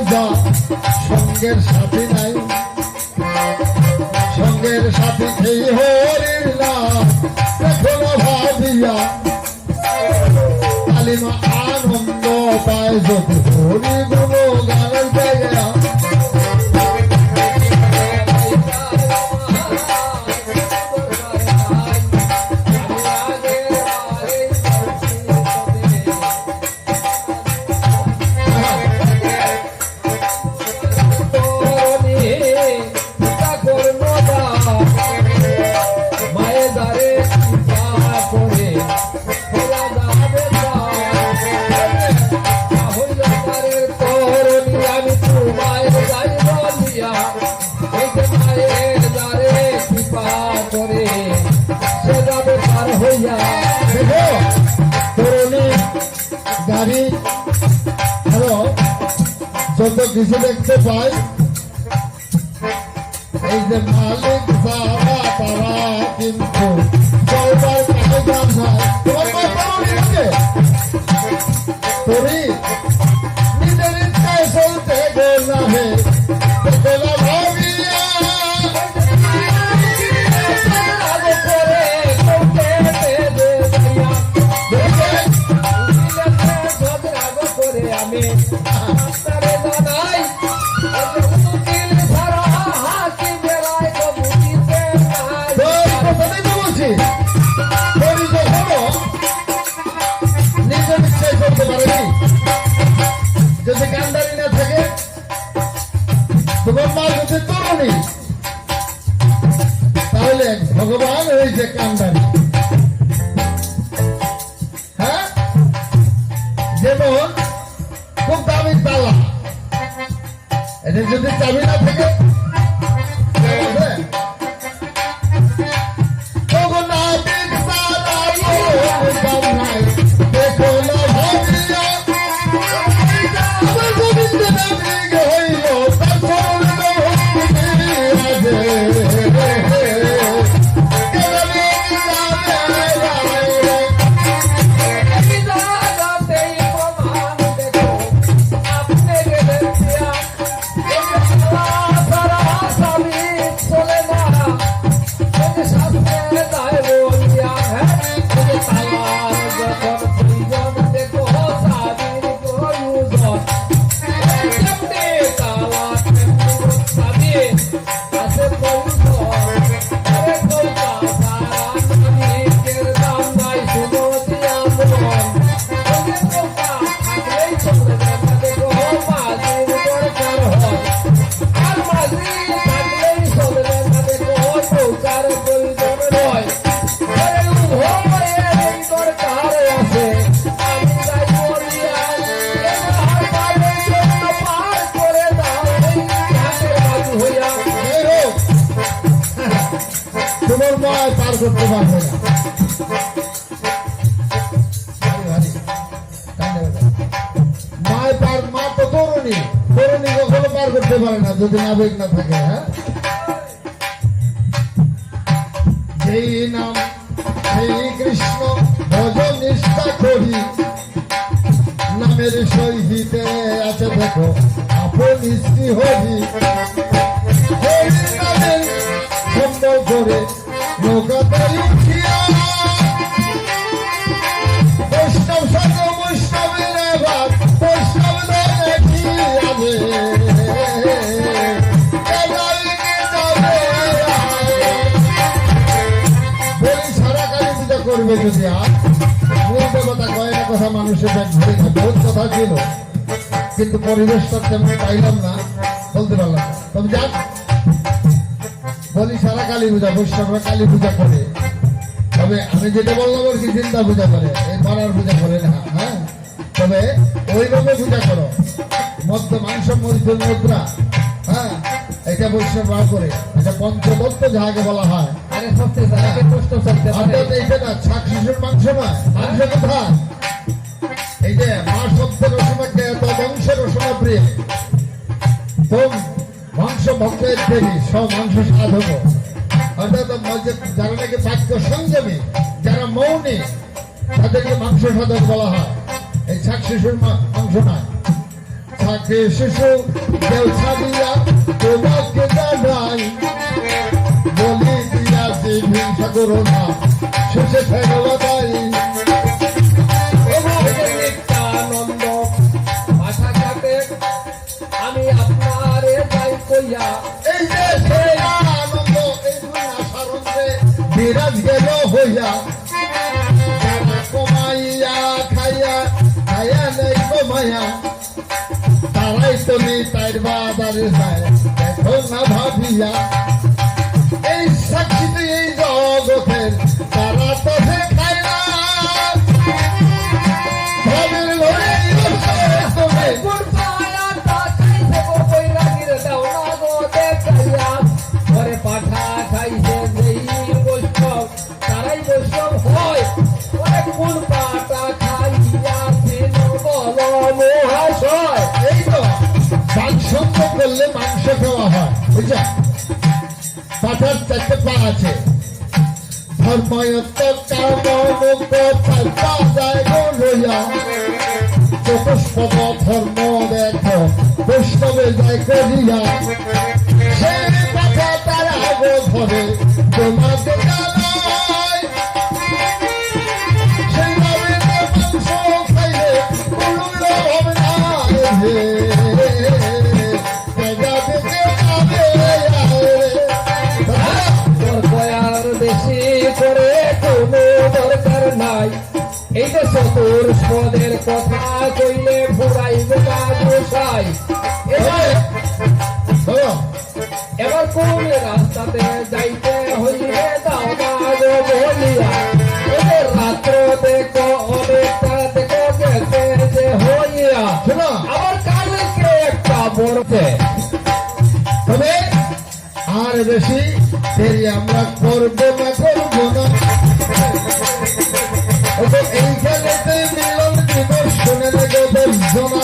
বুঝা সঙ্গের সাথী নাই, সঙ্গের সাথী এই হরির নাম এখনো ভাবিয়া কালিমা আনন্দ পায় যদি হরি গুণ গানের জায়গা গাড়ি আরো যত কিছু দেখতে পাই, এই যে মালিক বাবা তারা কিন্তু চলবার কাছে গান যায়। তোমার তোরই নিজের ইচ্ছায় চলতে গোলা হে গোলা ভাবিয়া আমি নিজের ইচ্ছায় চলতে পারেনি, যদি কান্দারি না থাকে, তোমার মা যদি তরুণী, তাহলে ভগবান হয়েছে কান্দারি। হ্যাঁ, যেমন খুব দামি তালা, এটা যদি চাবি না থাকে তোমার মা পার করতে পারবে না। মা তো তরুণী, তরুণী কখনো পার করতে পারে না যদি আবেগ না থাকে। হ্যাঁ, যেই নাম সেই কৃষ্ণ ভজন নিষ্ঠা করি, নামের সহিতে আছে দেখো আপন শ্রী হরি, নামের সুন্দর করে নৌকাতে উঠিয়া বৈষ্ণব সাধ বৈষ্ণবের এবার বৈষ্ণব সারা কালী পূজা করবে যদি আর মূল দেবতা কয়েকটা কথা মানুষের ধরে বহুত কথা ছিল, কিন্তু পরিবেশটা তেমন পাইলাম না, বলতে পারলাম না। তবে যাক, বলি সারা কালী পূজা, বৈষ্ণবরা কালী পূজা করে, তবে আমি যেটা বললাম আর কি চিন্তা পূজা করে, এই মারার পূজা করে না। হ্যাঁ, তবে ওইভাবে পূজা করো, মধ্য মাংস মরিচুর মুদ্রা, হ্যাঁ, এটা বৈষ্ণবরা করে, এটা পঞ্চতত্ত্ব যাহাকে বলা হয়। অর্থাৎ এইটা না ছাক শিশুর মাংস নয়, মাংস কোথায় এই যে মা শব্দের রসমাকে এত বংশ রসনা প্রিয়, তোম মাংস ভক্তের দেবী সব মাংস সাধক। অর্থাৎ যারা নাকি বাক্য সংযমী, যারা মৌনী, তাদেরকে মাংস সাধক বলা হয়। এই ছাক শিশুর মাংস নয়, থাকে শিশু কেউ ছাড়িয়া তোমাকে জানাই বলি দিয়াছি হিংসা করো না শেষে ফেরো তাই নিত্যানন্দ ভাষা কাটে আমি আপনারে যাই কইয়া এই যে সেই আনন্দ এই দুই আশারন্দে বিরাজ গেল হইয়া যারা কমাইয়া খাইয়া খাইয়া নেই কমাইয়া তারাই তো নেই তাইর বাজারে যায় দেখো না ভাবিয়া এই সাক্ষী এই জগতের তারা তো সে খায় না ভাবের ঘরে তুমি কোন পায়া তাকাই দেব বৈরাগীর দাও না গো দেখাইয়া ঘরে পাঠা খাইছে যেই বৈষ্ণব তারাই বৈষ্ণব হয় ওরে কোন পাটা খাইয়া দিন বল মহাশয় এই তো বাকসঙ্গ করলে মাংস খাওয়া হয় বুঝা পাঠার চারটে পা আছে ধর্ময়ত্ত কামমুক্ত পাল্টা যায় গো লইয়া চতুষ্পদ ধর্ম দেখো বৈষ্ণবে যায় করিয়া সেই কথা তারা গো ধরে তোমাকে জানায় সেই ভাবে মাংস খাইলে উলুল হবে না রে তোর দয়ার বেশি করে কোনো দরকার নাই এই যে চতুর্পদের কথা কইলে ফুরাইবে না গোসাই এবার কোন রাস্তাতে যাইতে হইলে দাও না গো বলিয়া ওদের রাত্র দেখো অনেকটা দেখো গেছে যে হইয়া শোনো আবার কালকে একটা বড়তে তবে আর বেশি দেরি আমরা করবো না এইখানে মিলন দিবস শুনে লেগে দর্শনা